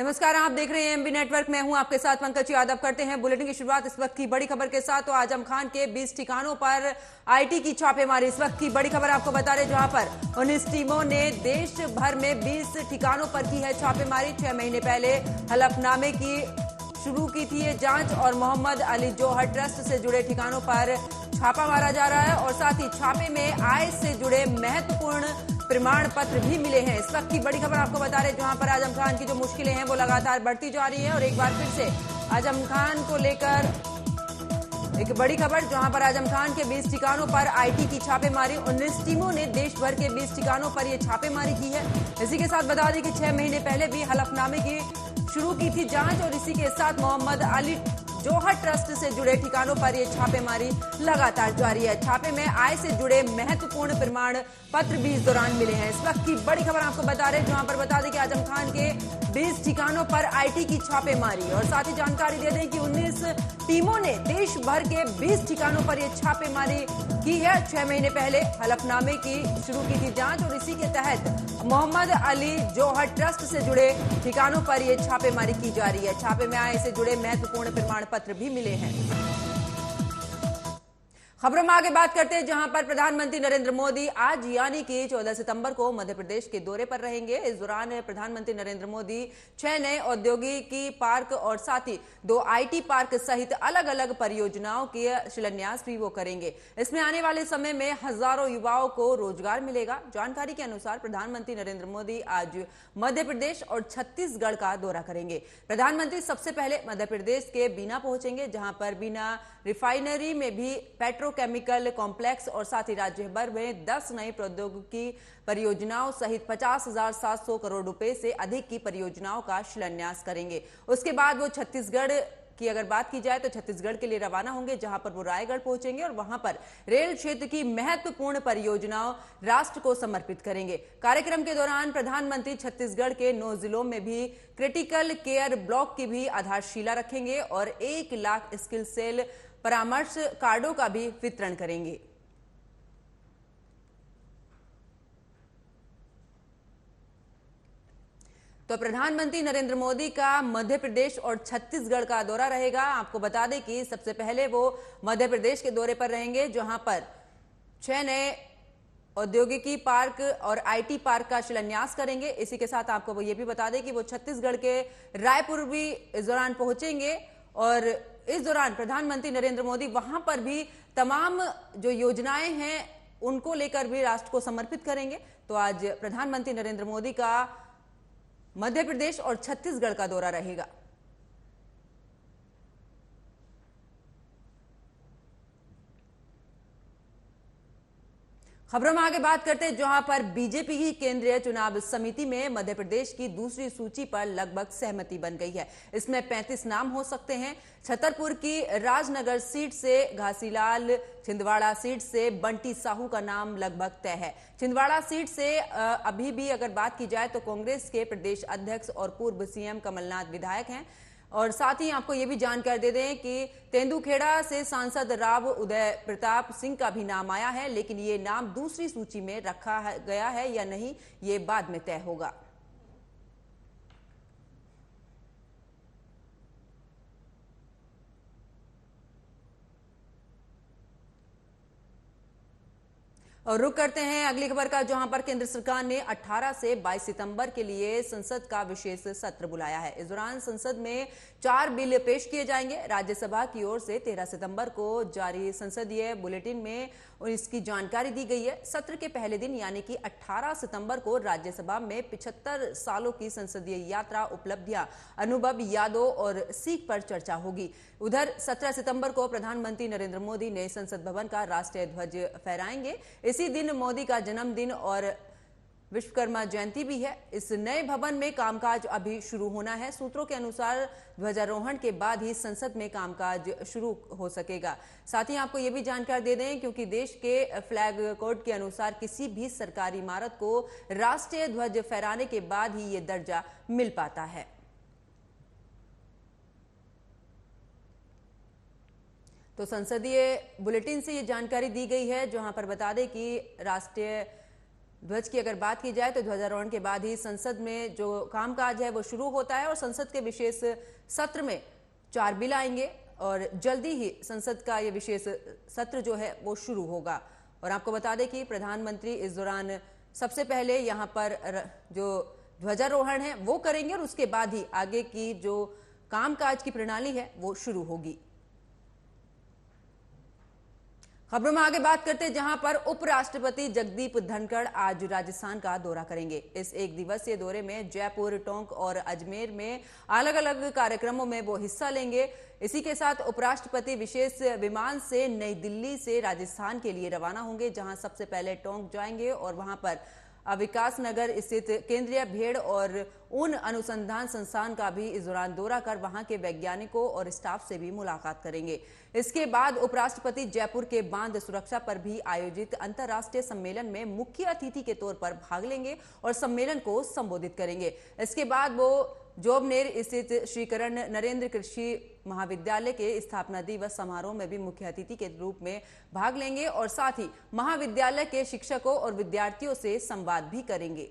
नमस्कार, आप देख रहे हैं एमबी नेटवर्क। मैं हूं आपके साथ पंकज यादव। करते हैं बुलेटिन की शुरुआत इस वक्त की बड़ी खबर के साथ। तो आजम खान के 20 ठिकानों पर आईटी की छापेमारी। इस वक्त की बड़ी खबर आपको बता रहे, जहां पर 19 टीमों ने देश भर में 20 ठिकानों पर की है छापेमारी। 6 महीने पहले हलफनामे की शुरू की थी ये जांच और मोहम्मद अली जौहर ट्रस्ट से जुड़े ठिकानों पर छापा मारा जा रहा है और साथ ही छापे में आय से जुड़े महत्वपूर्ण प्रमाण पत्र भी मिले हैं। इस वक्त की बड़ी खबर आपको बता रहे, जहां पर आजम खान की जो मुश्किलें हैं वो लगातार बढ़ती जा रही हैं और एक बार फिर से आजम खान को लेकर एक बड़ी खबर, जहां पर आजम खान के 20 ठिकानों पर आईटी की छापेमारी। 19 टीमों ने देश भर के 20 ठिकानों पर यह छापेमारी की है। इसी के साथ बता दें कि 6 महीने पहले भी हलफनामे की शुरू की थी जांच और इसी के साथ मोहम्मद अली जौहर ट्रस्ट से जुड़े ठिकानों पर यह छापेमारी लगातार जारी है। छापे में आय से जुड़े महत्वपूर्ण प्रमाण पत्र भी इस दौरान मिले हैं। इस वक्त की बड़ी खबर आपको बता रहे, जहां पर बता दें कि आजम खान के 20 ठिकानों पर आईटी की छापेमारी और साथ ही जानकारी दे दें कि 19 टीमों ने देश भर के 20 ठिकानों पर यह छापेमारी की है। 6 महीने पहले हलफनामे की शुरू की थी जांच और इसी के तहत मोहम्मद अली जौहर ट्रस्ट से जुड़े ठिकानों पर यह छापेमारी की जा रही है। छापे में आय से जुड़े महत्वपूर्ण प्रमाण पत्र भी मिले हैं। खबरों में आगे बात करते हैं, जहां पर प्रधानमंत्री नरेंद्र मोदी आज यानी कि 14 सितंबर को मध्य प्रदेश के दौरे पर रहेंगे। इस दौरान प्रधानमंत्री नरेंद्र मोदी 6 नए औद्योगिकी पार्क और साथ ही 2 आईटी पार्क सहित अलग अलग परियोजनाओं के शिलान्यास भी वो करेंगे। इसमें आने वाले समय में हजारों युवाओं को रोजगार मिलेगा। जानकारी के अनुसार प्रधानमंत्री नरेंद्र मोदी आज मध्य प्रदेश और छत्तीसगढ़ का दौरा करेंगे। प्रधानमंत्री सबसे पहले मध्य प्रदेश के बीना पहुंचेंगे, जहां पर बीना रिफाइनरी में भी पेट्रोकेमिकल कॉम्प्लेक्स और साथ ही राज्य भर में 10 नई प्रौद्योगिकी परियोजनाओं सहित 50,700 करोड़ रुपए से अधिक की परियोजनाओं का शिलान्यास करेंगे। उसके बाद वो छत्तीसगढ़ की अगर बात की जाए तो छत्तीसगढ़ के लिए रवाना होंगे, जहां पर वो रायगढ़ पहुंचेंगे और वहां पर रेल क्षेत्र की महत्वपूर्ण परियोजनाओं राष्ट्र को समर्पित करेंगे। कार्यक्रम के दौरान प्रधानमंत्री छत्तीसगढ़ के 9 जिलों में भी क्रिटिकल केयर ब्लॉक की भी आधारशिला रखेंगे और 1 लाख स्किल सेल परामर्श कार्डों का भी वितरण करेंगे। तो प्रधानमंत्री नरेंद्र मोदी का मध्य प्रदेश और छत्तीसगढ़ का दौरा रहेगा। आपको बता दें कि सबसे पहले वो मध्य प्रदेश के दौरे पर रहेंगे, जहां पर 6 नए औद्योगिकी पार्क और आईटी पार्क का शिलान्यास करेंगे। इसी के साथ आपको वो ये भी बता दें कि वो छत्तीसगढ़ के रायपुर भी इस दौरान पहुंचेंगे और इस दौरान प्रधानमंत्री नरेंद्र मोदी वहां पर भी तमाम जो योजनाएं हैं उनको लेकर भी राष्ट्र को समर्पित करेंगे। तो आज प्रधानमंत्री नरेंद्र मोदी का मध्य प्रदेश और छत्तीसगढ़ का दौरा रहेगा। खबरों में आगे बात करते हैं, जहां पर बीजेपी की केंद्रीय चुनाव समिति में मध्य प्रदेश की दूसरी सूची पर लगभग सहमति बन गई है। इसमें 35 नाम हो सकते हैं। छतरपुर की राजनगर सीट से घासीलाल, छिंदवाड़ा सीट से बंटी साहू का नाम लगभग तय है। छिंदवाड़ा सीट से अभी भी अगर बात की जाए तो कांग्रेस के प्रदेश अध्यक्ष और पूर्व सीएम कमलनाथ विधायक हैं और साथ ही आपको यह भी जानकारी दे दें कि तेंदुखेड़ा से सांसद राव उदय प्रताप सिंह का भी नाम आया है, लेकिन ये नाम दूसरी सूची में रखा गया है या नहीं ये बाद में तय होगा। और रुक करते हैं अगली खबर का, जहां पर केंद्र सरकार ने 18 से 22 सितंबर के लिए संसद का विशेष सत्र बुलाया है। इस दौरान संसद में 4 बिल पेश किए जाएंगे। राज्यसभा की ओर से 13 सितंबर को जारी संसदीय बुलेटिन में इसकी जानकारी दी गई है। सत्र के पहले दिन यानी कि 18 सितंबर को राज्यसभा में 75 सालों की संसदीय यात्रा, उपलब्धियां, अनुभव, यादों और सीख पर चर्चा होगी। उधर 17 सितंबर को प्रधानमंत्री नरेंद्र मोदी नए संसद भवन का राष्ट्रीय ध्वज फहराएंगे। इसी दिन मोदी का जन्मदिन और विश्वकर्मा जयंती भी है। इस नए भवन में कामकाज अभी शुरू होना है। सूत्रों के अनुसार ध्वजारोहण के बाद ही संसद में कामकाज शुरू हो सकेगा। साथ ही आपको यह भी जानकारी दे दें, क्योंकि देश के फ्लैग कोड के अनुसार किसी भी सरकारी इमारत को राष्ट्रीय ध्वज फहराने के बाद ही यह दर्जा मिल पाता है। तो संसदीय बुलेटिन से ये जानकारी दी गई है, जहां पर बता दें कि राष्ट्रीय ध्वज की अगर बात की जाए तो ध्वजारोहण के बाद ही संसद में जो कामकाज है वो शुरू होता है और संसद के विशेष सत्र में 4 बिल आएंगे और जल्दी ही संसद का ये विशेष सत्र जो है वो शुरू होगा। और आपको बता दें कि प्रधानमंत्री इस दौरान सबसे पहले यहाँ पर जो ध्वजारोहण है वो करेंगे और उसके बाद ही आगे की जो कामकाज की प्रणाली है वो शुरू होगी। खबरों में आगे बात करते हैं जहां पर उपराष्ट्रपति जगदीप धनखड़ आज राजस्थान का दौरा करेंगे। इस एक दिवसीय दौरे में जयपुर, टोंक और अजमेर में अलग अलग कार्यक्रमों में वो हिस्सा लेंगे। इसी के साथ उपराष्ट्रपति विशेष विमान से नई दिल्ली से राजस्थान के लिए रवाना होंगे, जहां सबसे पहले टोंक जाएंगे और वहां पर विकास नगर स्थित केंद्रीय भेड़ और ऊन अनुसंधान संस्थान का भी इस दौरान दौरा कर वहां के वैज्ञानिकों और स्टाफ से भी मुलाकात करेंगे। इसके बाद उपराष्ट्रपति जयपुर के बांध सुरक्षा पर भी आयोजित अंतर्राष्ट्रीय सम्मेलन में मुख्य अतिथि के तौर पर भाग लेंगे और सम्मेलन को संबोधित करेंगे। इसके बाद वो जोबनेर स्थित श्री करण नरेंद्र कृषि महाविद्यालय के स्थापना दिवस समारोह में भी मुख्य अतिथि के रूप में भाग लेंगे और साथ ही महाविद्यालय के शिक्षकों और विद्यार्थियों से संवाद भी करेंगे।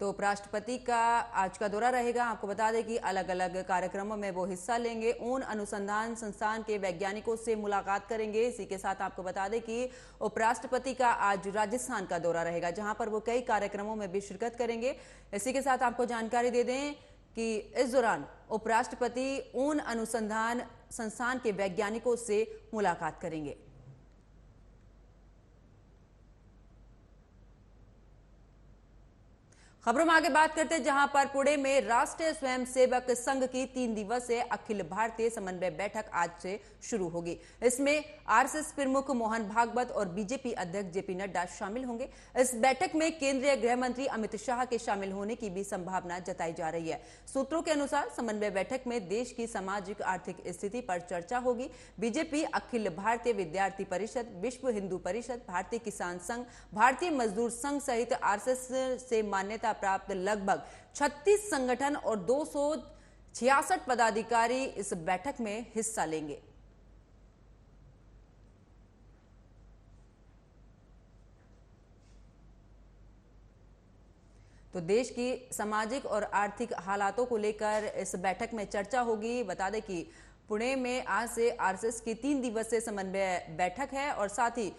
तो उपराष्ट्रपति का आज का दौरा रहेगा। आपको बता दें कि अलग अलग कार्यक्रमों में वो हिस्सा लेंगे, ऊन अनुसंधान संस्थान के वैज्ञानिकों से मुलाकात करेंगे। इसी के साथ आपको बता दें कि उपराष्ट्रपति का आज राजस्थान का दौरा रहेगा, जहां पर वो कई कार्यक्रमों में भी शिरकत करेंगे। इसी के साथ आपको जानकारी दे दें कि इस दौरान उपराष्ट्रपति ऊन अनुसंधान संस्थान के वैज्ञानिकों से मुलाकात करेंगे। खबरों में आगे बात करते हैं जहां पर पुणे में राष्ट्रीय स्वयंसेवक संघ की 3 दिवसीय अखिल भारतीय समन्वय बैठक आज से शुरू होगी। इसमें आरएसएस प्रमुख मोहन भागवत और बीजेपी अध्यक्ष जेपी नड्डा शामिल होंगे। इस बैठक में केंद्रीय गृह मंत्री अमित शाह के शामिल होने की भी संभावना जताई जा रही है। सूत्रों के अनुसार समन्वय बैठक में देश की सामाजिक आर्थिक स्थिति पर चर्चा होगी। बीजेपी, अखिल भारतीय विद्यार्थी परिषद, विश्व हिंदू परिषद, भारतीय किसान संघ, भारतीय मजदूर संघ सहित आरएसएस से मान्यता प्राप्त लगभग 36 संगठन और 266 पदाधिकारी इस बैठक में हिस्सा लेंगे। तो देश की सामाजिक और आर्थिक हालातों को लेकर इस बैठक में चर्चा होगी। बता दें कि पुणे में आज से आरएसएस की 3 दिवसीय समन्वय बैठक है और साथ ही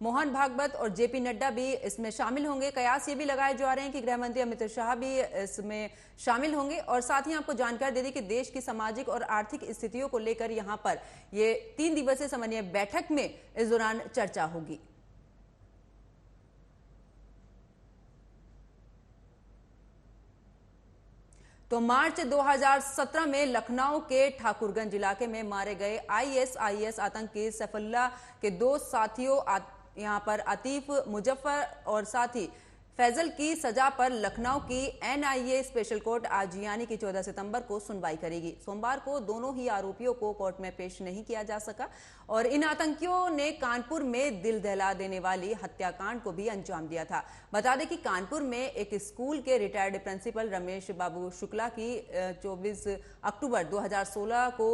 मोहन भागवत और जेपी नड्डा भी इसमें शामिल होंगे। कयास ये भी लगाए जा रहे हैं कि गृह मंत्री अमित शाह भी इसमें शामिल होंगे और साथ ही आपको जानकारी दे दी कि देश की सामाजिक और आर्थिक स्थितियों को लेकर यहां पर ये 3 दिवसीय समन्वय बैठक में इस दौरान चर्चा होगी। तो मार्च 2017 में लखनऊ के ठाकुरगंज इलाके में मारे गए आईएसआईएस आतंकी सैफुल्लाह के 2 साथियों यहां पर आतिफ मुजफ्फर और साथ ही फैजल की सजा पर लखनऊ की एनआईए स्पेशल कोर्ट आज यानी कि 14 सितंबर को सुनवाई करेगी। सोमवार को दोनों ही आरोपियों को कोर्ट में पेश नहीं किया जा सका और इन आतंकियों ने कानपुर में दिल दहला देने वाली हत्याकांड को भी अंजाम दिया था। बता दें कि कानपुर में एक स्कूल के रिटायर्ड प्रिंसिपल रमेश बाबू शुक्ला की 24 अक्टूबर 2016 को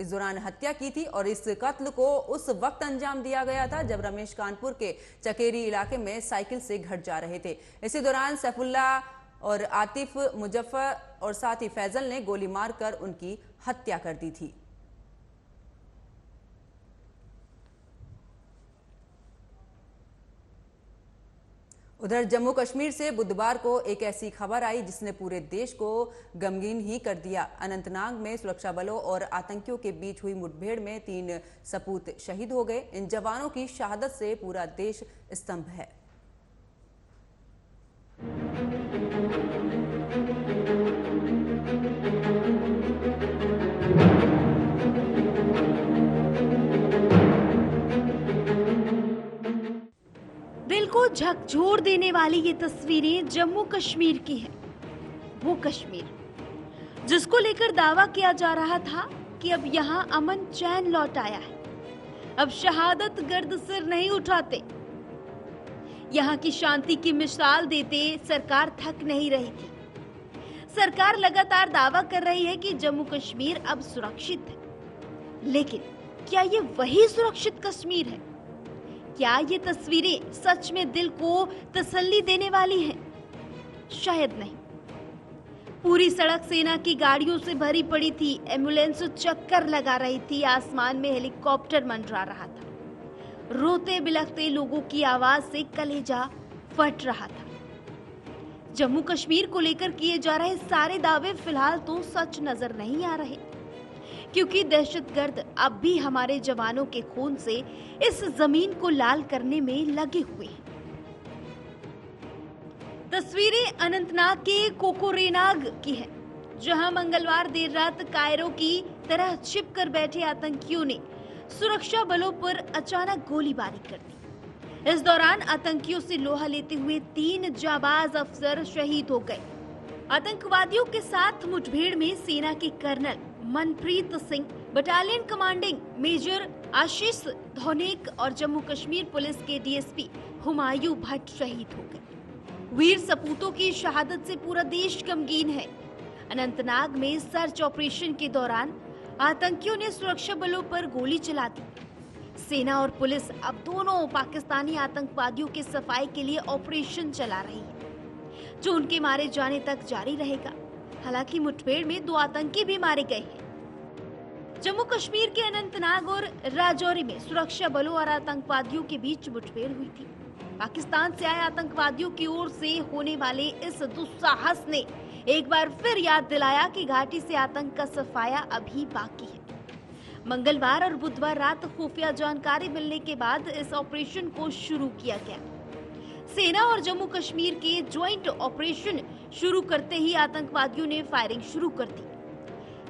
इस दौरान हत्या की थी और इस कत्ल को उस वक्त अंजाम दिया गया था जब रमेश कानपुर के चकेरी इलाके में साइकिल से घर जा रहे थे। इसी दौरान सैफुल्लाह और आतिफ मुजफ्फर और साथ ही फैजल ने गोली मारकर उनकी हत्या कर दी थी। उधर जम्मू कश्मीर से बुधवार को एक ऐसी खबर आई जिसने पूरे देश को गमगीन ही कर दिया। अनंतनाग में सुरक्षा बलों और आतंकियों के बीच हुई मुठभेड़ में 3 सपूत शहीद हो गए। इन जवानों की शहादत से पूरा देश स्तंभ है। दिल को झकझोर देने वाली ये तस्वीरें जम्मू कश्मीर की हैं। वो कश्मीर जिसको लेकर दावा किया जा रहा था कि अब यहाँ अमन चैन लौट आया है। अब शहादत गर्द सिर नहीं उठाते। यहाँ की शांति की मिसाल देते सरकार थक नहीं रही थी। सरकार लगातार दावा कर रही है कि जम्मू कश्मीर अब सुरक्षित है, लेकिन क्या ये वही सुरक्षित कश्मीर है? क्या ये तस्वीरें सच में दिल को तसल्ली देने वाली हैं? शायद नहीं। पूरी सड़क सेना की गाड़ियों से भरी पड़ी थी, एम्बुलेंस चक्कर लगा रही थी, आसमान में हेलीकॉप्टर मंडरा रहा था, रोते बिलखते लोगों की आवाज से कलेजा फट रहा था। जम्मू कश्मीर को लेकर किए जा रहे सारे दावे फिलहाल तो सच नजर नहीं आ रहे, क्योंकि दहशतगर्द अब भी हमारे जवानों के खून से इस जमीन को लाल करने में लगे हुए हैं। तस्वीरें अनंतनाग के कोकोरेनाग की है, जहां मंगलवार देर रात कायरो की तरह छिपकर बैठे आतंकियों ने सुरक्षा बलों पर अचानक गोलीबारी कर दी। इस दौरान आतंकियों से लोहा लेते हुए 3 जाबाज अफसर शहीद हो गए। आतंकवादियों के साथ मुठभेड़ में सेना के colonel Manpreet Singh, battalion commanding major Ashish Dhonak और जम्मू कश्मीर पुलिस के डीएसपी हुमायूं भट्ट शहीद हो गए। वीर सपूतों की शहादत से पूरा देश गमगीन है। अनंतनाग में सर्च ऑपरेशन के दौरान आतंकियों ने सुरक्षा बलों पर गोली चला दी। सेना और पुलिस अब दोनों पाकिस्तानी आतंकवादियों के सफाई के लिए ऑपरेशन चला रही है, जो उनके मारे जाने तक जारी रहेगा। हालांकि मुठभेड़ में 2 आतंकी भी मारे गए हैं। जम्मू कश्मीर के अनंतनाग और राजौरी में सुरक्षा बलों और आतंकवादियों के बीच मुठभेड़ हुई थी। पाकिस्तान से आए आतंकवादियों की ओर से होने वाले इस दुस्साहस ने एक बार फिर याद दिलाया कि घाटी से आतंक का सफाया अभी बाकी है। मंगलवार और बुधवार रात खुफिया जानकारी मिलने के बाद इस ऑपरेशन को शुरू किया गया। सेना और जम्मू कश्मीर के ज्वाइंट ऑपरेशन शुरू करते ही आतंकवादियों ने फायरिंग शुरू कर दी।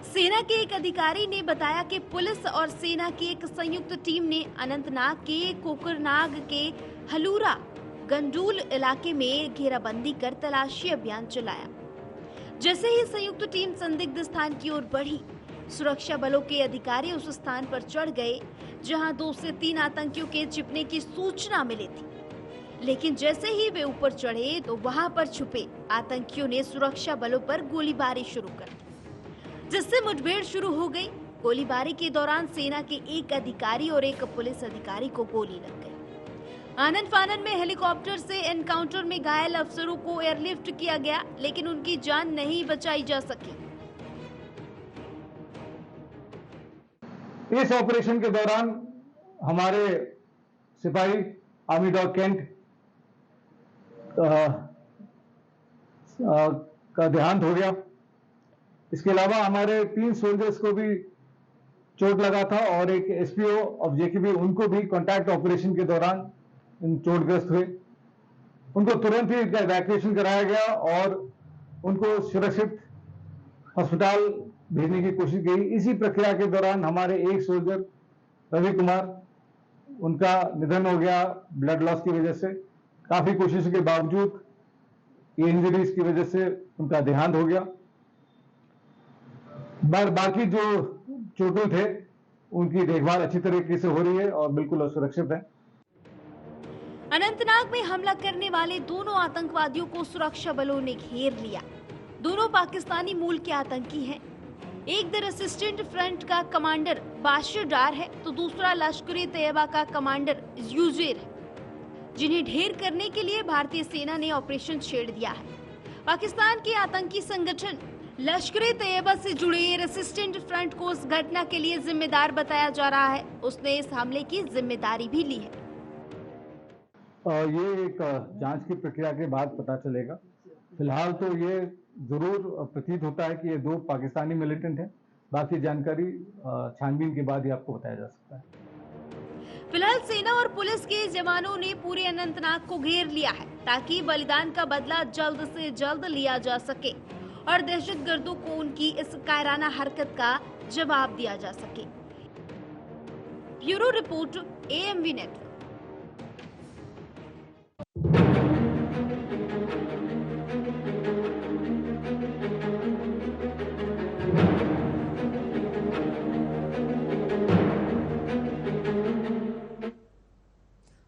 सेना के एक अधिकारी ने बताया कि पुलिस और सेना की एक संयुक्त टीम ने अनंतनाग के कोकरनाग के हलूरा गंडूल इलाके में घेराबंदी कर तलाशी अभियान चलाया। जैसे ही संयुक्त टीम संदिग्ध स्थान की ओर बढ़ी, सुरक्षा बलों के अधिकारी उस स्थान पर चढ़ गए जहां 2 से 3 आतंकियों के छिपने की सूचना मिली थी। लेकिन जैसे ही वे ऊपर चढ़े तो वहां पर छुपे आतंकियों ने सुरक्षा बलों पर गोलीबारी शुरू कर दी, जिससे मुठभेड़ शुरू हो गई। गोलीबारी के दौरान सेना के एक अधिकारी और एक पुलिस अधिकारी को गोली लग गई। आनन फानन में हेलीकॉप्टर से एनकाउंटर में घायल अफसरों को एयरलिफ्ट किया गया, लेकिन उनकी जान नहीं बचाई जा सकी। इस ऑपरेशन के दौरान हमारे सिपाही आर्मी डॉग कैंट का देहांत हो गया। इसके अलावा हमारे 3 सोल्जर्स को भी चोट लगा था और एक एसपीओ ऑफ जेकेबी, उनको भी कॉन्टैक्ट ऑपरेशन के दौरान चोटग्रस्त हुए। उनको तुरंत ही इवैक्यूएशन कराया गया और उनको सुरक्षित अस्पताल भेजने की कोशिश की। इसी प्रक्रिया के दौरान हमारे एक सोल्जर रवि कुमार, उनका निधन हो गया ब्लड लॉस की वजह से। काफी कोशिशों के बावजूद ये इंजरीज की वजह से उनका देहांत हो गया। बाकी जो चोटिल थे उनकी देखभाल अच्छी तरीके से हो रही है और बिल्कुल सुरक्षित है। अनंतनाग में हमला करने वाले दोनों आतंकवादियों को सुरक्षा बलों ने घेर लिया। दोनों पाकिस्तानी मूल के आतंकी हैं। एक द रेसिस्टेंट फ्रंट का कमांडर बाशिर डार है तो दूसरा लश्कर-ए-तैयबा का कमांडर यूजेर है, जिन्हें ढेर करने के लिए भारतीय सेना ने ऑपरेशन छेड़ दिया है। पाकिस्तान के आतंकी संगठन लश्कर-ए-तैयबा से जुड़े रेसिस्टेंट फ्रंट को इस घटना के लिए जिम्मेदार बताया जा रहा है। उसने इस हमले की जिम्मेदारी भी ली है। ये एक जांच की प्रक्रिया के बाद पता चलेगा। फिलहाल तो ये जरूर प्रतीत होता है कि ये 2 पाकिस्तानी मिलिटेंट हैं। बाकी जानकारी छानबीन के बाद ही आपको बताया जा सकता है। फिलहाल सेना और पुलिस के जवानों ने पूरे अनंतनाग को घेर लिया है ताकि बलिदान का बदला जल्द से जल्द लिया जा सके और दहशतगर्दों को उनकी इस कायराना हरकत का जवाब दिया जा सके। Bureau report, AMV network.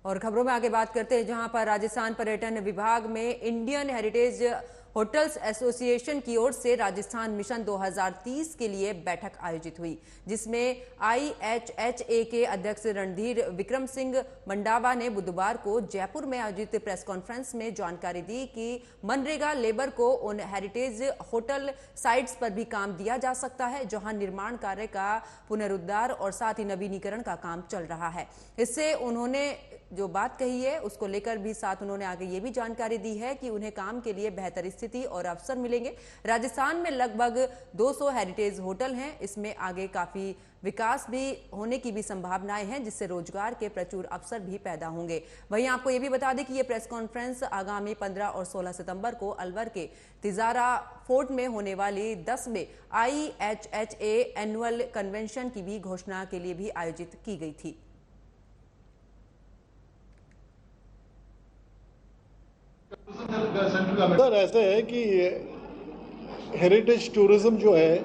और खबरों में आगे बात करते हैं, जहां पर राजस्थान पर्यटन विभाग में इंडियन हेरिटेज होटल्स एसोसिएशन की ओर से राजस्थान मिशन 2030 के लिए बैठक आयोजित हुई, जिसमें IHHA के अध्यक्ष रणधीर विक्रम सिंह मंडावा ने बुधवार को जयपुर में आयोजित प्रेस कॉन्फ्रेंस में जानकारी दी कि मनरेगा लेबर को उन हेरिटेज होटल साइट्स पर भी काम दिया जा सकता है जहां निर्माण कार्य का पुनरुद्धार और साथ ही नवीनीकरण का काम चल रहा है। इससे उन्होंने जो बात कही है उसको लेकर भी साथ उन्होंने आगे ये भी जानकारी दी है कि उन्हें काम के लिए बेहतर स्थिति और अवसर मिलेंगे। राजस्थान में लगभग 200 हेरिटेज होटल हैं। इसमें आगे काफी विकास भी होने की भी संभावनाएं हैं, जिससे रोजगार के प्रचुर अवसर भी पैदा होंगे। वहीं आपको ये भी बता दें कि ये प्रेस कॉन्फ्रेंस आगामी 15 और 16 सितंबर को अलवर के तिजारा फोर्ट में होने वाली 10वें IHHA एनुअल कन्वेंशन की भी घोषणा के लिए भी आयोजित की गई थी। सर ऐसे है कि हेरिटेज टूरिज्म जो है,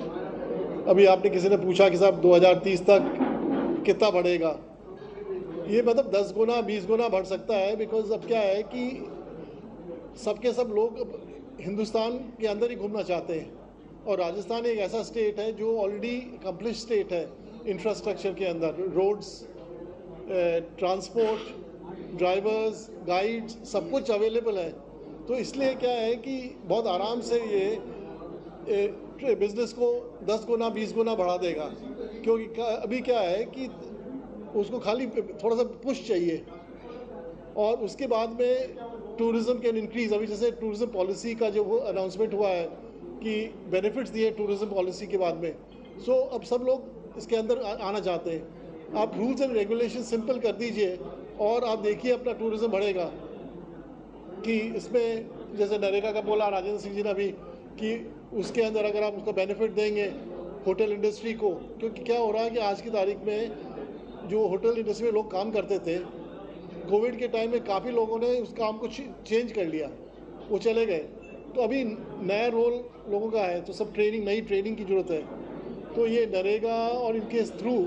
अभी आपने किसी ने पूछा कि साहब 2030 तक कितना बढ़ेगा, ये मतलब 10 गुना 20 गुना बढ़ सकता है। बिकॉज अब क्या है कि सबके सब लोग हिंदुस्तान के अंदर ही घूमना चाहते हैं और राजस्थान एक ऐसा स्टेट है जो ऑलरेडी अकम्प्लिश स्टेट है इंफ्रास्ट्रक्चर के अंदर, रोड्स, ट्रांसपोर्ट, ड्राइवर्स, गाइड्स, सब कुछ अवेलेबल है। तो इसलिए क्या है कि बहुत आराम से ये बिजनेस को 10 गुना 20 गुना बढ़ा देगा, क्योंकि अभी क्या है कि उसको खाली थोड़ा सा पुश चाहिए और उसके बाद में टूरिज्म कैन इंक्रीज। अभी जैसे टूरिज्म पॉलिसी का जो वो अनाउंसमेंट हुआ है कि बेनिफिट्स दिए टूरिज्म पॉलिसी के बाद में, सो अब सब लोग इसके अंदर आना चाहते हैं। आप रूल्स एंड रेगुलेशन सिंपल कर दीजिए और आप देखिए अपना टूरिज्म बढ़ेगा। कि इसमें जैसे नरेगा का बोला राजेंद्र सिंह जी ने अभी कि उसके अंदर अगर आप उसको बेनिफिट देंगे होटल इंडस्ट्री को, क्योंकि क्या हो रहा है कि आज की तारीख में जो होटल इंडस्ट्री में लोग काम करते थे, कोविड के टाइम में काफ़ी लोगों ने उस काम को चेंज कर लिया, वो चले गए। तो अभी नया रोल लोगों का है, तो सब नई ट्रेनिंग की जरूरत है। तो ये नरेगा और इनके थ्रू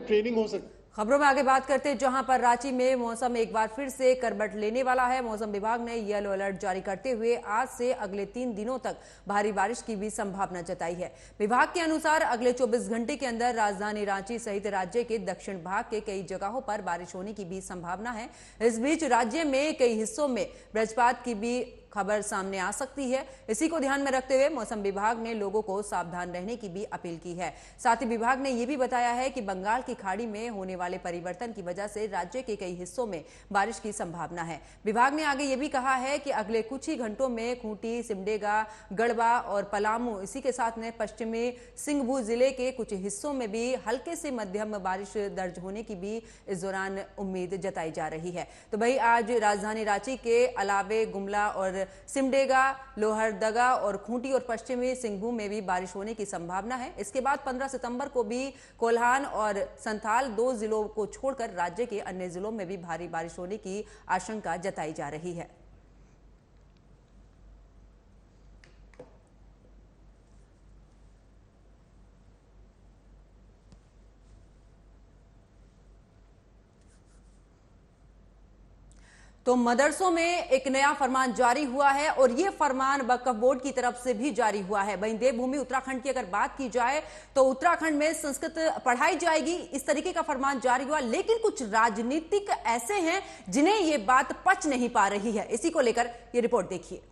ट्रेनिंग हो सकती है। खबरों में आगे बात करते हैं, जहां पर रांची में मौसम एक बार फिर से करवट लेने वाला है। मौसम विभाग ने येलो अलर्ट जारी करते हुए आज से अगले 3 दिनों तक भारी बारिश की भी संभावना जताई है। विभाग के अनुसार अगले 24 घंटे के अंदर राजधानी रांची सहित राज्य के दक्षिण भाग के कई जगहों पर बारिश होने की भी संभावना है। इस बीच राज्य में कई हिस्सों में वज्रपात की भी खबर सामने आ सकती है। इसी को ध्यान में रखते हुए मौसम विभाग ने लोगों को सावधान रहने की भी अपील की है। साथ ही विभाग ने यह भी बताया है कि बंगाल की खाड़ी में होने वाले परिवर्तन की वजह से राज्य के कई हिस्सों में बारिश की संभावना है। विभाग ने आगे यह भी कहा है कि अगले कुछ ही घंटों में खूंटी, सिमडेगा, गढ़वा और पलामू, इसी के साथ में पश्चिमी सिंहभूम जिले के कुछ हिस्सों में भी हल्के से मध्यम बारिश दर्ज होने की भी इस दौरान उम्मीद जताई जा रही है। तो भाई आज राजधानी रांची के अलावे गुमला और सिमडेगा, लोहरदगा और खूंटी और पश्चिमी सिंहभूम में भी बारिश होने की संभावना है। इसके बाद 15 सितंबर को भी कोल्हान और संथाल 2 जिलों को छोड़कर राज्य के अन्य जिलों में भी भारी बारिश होने की आशंका जताई जा रही है। तो मदरसों में एक नया फरमान जारी हुआ है और यह फरमान वक्फ बोर्ड की तरफ से भी जारी हुआ है। वहीं देवभूमि उत्तराखंड की अगर बात की जाए तो उत्तराखंड में संस्कृत पढ़ाई जाएगी, इस तरीके का फरमान जारी हुआ। लेकिन कुछ राजनीतिक ऐसे हैं जिन्हें यह बात पच नहीं पा रही है। इसी को लेकर यह रिपोर्ट देखिए।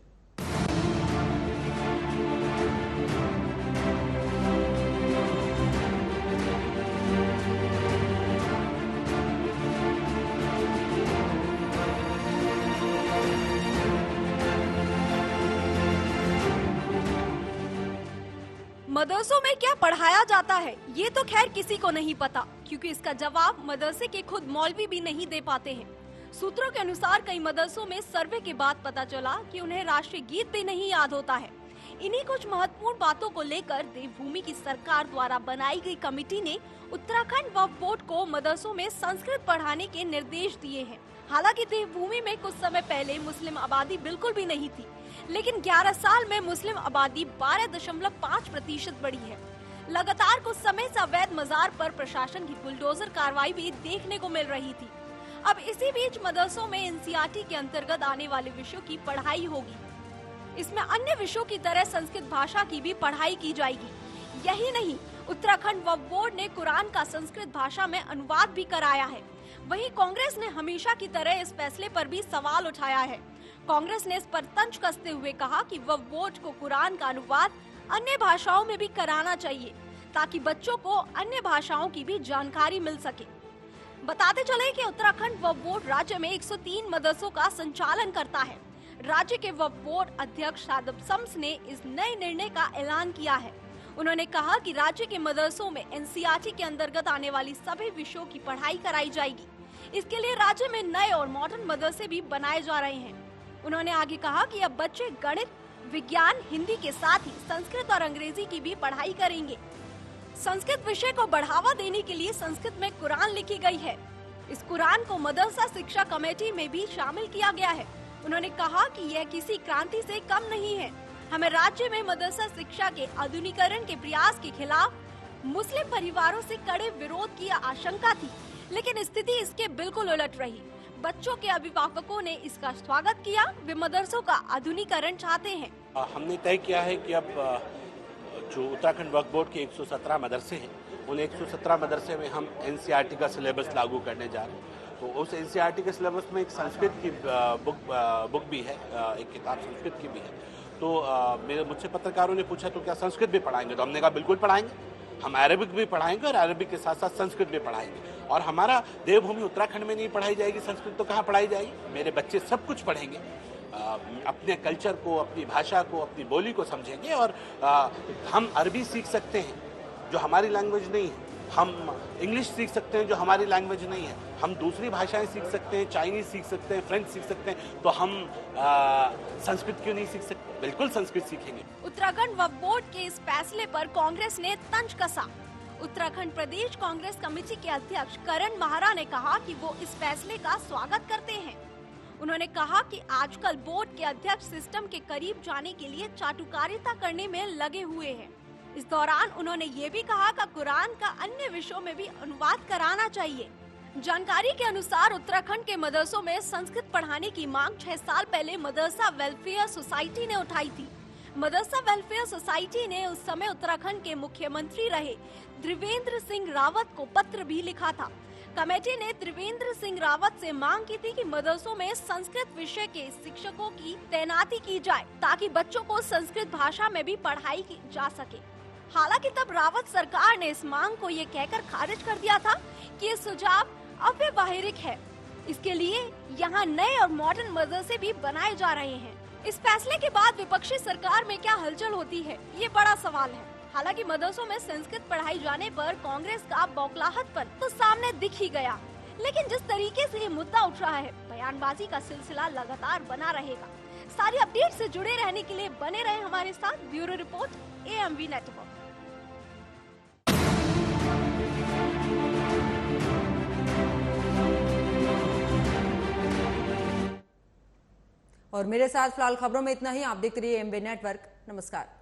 मदरसों में क्या पढ़ाया जाता है ये तो खैर किसी को नहीं पता, क्योंकि इसका जवाब मदरसे के खुद मौलवी भी नहीं दे पाते हैं। सूत्रों के अनुसार कई मदरसों में सर्वे के बाद पता चला कि उन्हें राष्ट्रीय गीत भी नहीं याद होता है। इन्हीं कुछ महत्वपूर्ण बातों को लेकर देवभूमि की सरकार द्वारा बनाई गई कमेटी ने उत्तराखंड वक्फ बोर्ड को मदरसों में संस्कृत पढ़ाने के निर्देश दिए हैं। हालांकि देवभूमि में कुछ समय पहले मुस्लिम आबादी बिल्कुल भी नहीं थी, लेकिन 11 साल में मुस्लिम आबादी 12.5% बढ़ी है। लगातार कुछ समय से अवैध मजार पर प्रशासन की बुलडोजर कार्रवाई भी देखने को मिल रही थी। अब इसी बीच मदरसों में एनसीईआरटी के अंतर्गत आने वाले विषयों की पढ़ाई होगी। इसमें अन्य विषयों की तरह संस्कृत भाषा की भी पढ़ाई की जाएगी। यही नहीं, उत्तराखंड वक्फ बोर्ड ने कुरान का संस्कृत भाषा में अनुवाद भी कराया है। वहीं कांग्रेस ने हमेशा की तरह इस फैसले पर भी सवाल उठाया है। कांग्रेस ने इस पर तंज कसते हुए कहा कि वक्फ बोर्ड को कुरान का अनुवाद अन्य भाषाओं में भी कराना चाहिए, ताकि बच्चों को अन्य भाषाओं की भी जानकारी मिल सके। बताते चले कि उत्तराखंड वक्फ बोर्ड राज्य में 103 मदरसों का संचालन करता है। राज्य के वक्फ बोर्ड अध्यक्ष सादब शम्स ने इस नए निर्णय का ऐलान किया है। उन्होंने कहा कि राज्य के मदरसों में एनसीईआरटी के अंतर्गत आने वाली सभी विषयों की पढ़ाई कराई जाएगी। इसके लिए राज्य में नए और मॉडर्न मदरसे भी बनाए जा रहे हैं। उन्होंने आगे कहा कि अब बच्चे गणित, विज्ञान, हिंदी के साथ ही संस्कृत और अंग्रेजी की भी पढ़ाई करेंगे। संस्कृत विषय को बढ़ावा देने के लिए संस्कृत में कुरान लिखी गई है। इस कुरान को मदरसा शिक्षा कमेटी में भी शामिल किया गया है। उन्होंने कहा कि यह किसी क्रांति से कम नहीं है। हमें राज्य में मदरसा शिक्षा के आधुनिकीकरण के प्रयास के खिलाफ मुस्लिम परिवारों से कड़े विरोध की आशंका थी, लेकिन स्थिति इसके बिल्कुल उलट रही। बच्चों के अभिभावकों ने इसका स्वागत किया। वे मदरसों का आधुनिकीकरण चाहते हैं। हमने तय किया है कि अब जो उत्तराखंड वक्फ बोर्ड के 117 मदरसे हैं, उन 117 मदरसे में हम एनसीईआरटी का सिलेबस लागू करने जा रहे हैं। तो उस एनसीईआरटी के सिलेबस में एक संस्कृत की बुक भी है, एक किताब संस्कृत की भी है। तो मुझसे पत्रकारों ने पूछा तो क्या संस्कृत भी पढ़ाएंगे? तो हमने कहा बिल्कुल पढ़ाएंगे। हम अरबिक भी पढ़ाएंगे और अरबिक के साथ साथ संस्कृत भी पढ़ाएंगे। और हमारा देवभूमि उत्तराखंड में नहीं पढ़ाई जाएगी संस्कृत तो कहाँ पढ़ाई जाएगी? मेरे बच्चे सब कुछ पढ़ेंगे, अपने कल्चर को, अपनी भाषा को, अपनी बोली को समझेंगे। और हम अरबी सीख सकते हैं जो हमारी लैंग्वेज नहीं है, हम इंग्लिश सीख सकते हैं जो हमारी लैंग्वेज नहीं है, हम दूसरी भाषाएं सीख सकते हैं, चाइनीज सीख सकते हैं, फ्रेंच सीख सकते हैं, तो हम संस्कृत क्यों नहीं सीख सकते? बिल्कुल संस्कृत सीखेंगे। उत्तराखंड वक्फ बोर्ड के इस फैसले पर कांग्रेस ने तंज कसा। उत्तराखंड प्रदेश कांग्रेस कमेटी के अध्यक्ष करण महारा ने कहा कि वो इस फैसले का स्वागत करते हैं। उन्होंने कहा कि आजकल बोर्ड के अध्यक्ष सिस्टम के करीब जाने के लिए चाटुकारिता करने में लगे हुए हैं। इस दौरान उन्होंने ये भी कहा कि कुरान का अन्य विषयों में भी अनुवाद कराना चाहिए। जानकारी के अनुसार उत्तराखंड के मदरसों में संस्कृत पढ़ाने की मांग 6 साल पहले मदरसा वेलफेयर सोसाइटी ने उठाई थी। मदरसा वेलफेयर सोसाइटी ने उस समय उत्तराखंड के मुख्यमंत्री रहे त्रिवेंद्र सिंह रावत को पत्र भी लिखा था। कमेटी ने त्रिवेंद्र सिंह रावत से मांग की थी कि मदरसों में संस्कृत विषय के शिक्षकों की तैनाती की जाए, ताकि बच्चों को संस्कृत भाषा में भी पढ़ाई की जा सके। हालांकि तब रावत सरकार ने इस मांग को ये कहकर खारिज कर दिया था कि ये सुझाव अव्यवहारिक है। इसके लिए यहाँ नए और मॉडर्न मदरसे भी बनाए जा रहे हैं। इस फैसले के बाद विपक्षी सरकार में क्या हलचल होती है, ये बड़ा सवाल है। हालांकि मदरसों में संस्कृत पढ़ाई जाने पर कांग्रेस का बौखलाहटपन तो सामने दिख ही गया, लेकिन जिस तरीके से ये मुद्दा उठ रहा है, बयानबाजी का सिलसिला लगातार बना रहेगा। सारी अपडेट से जुड़े रहने के लिए बने रहे हमारे साथ। Bureau report, AMV network. और मेरे साथ फिलहाल खबरों में इतना ही। आप देखते रहिए AMV नेटवर्क। नमस्कार।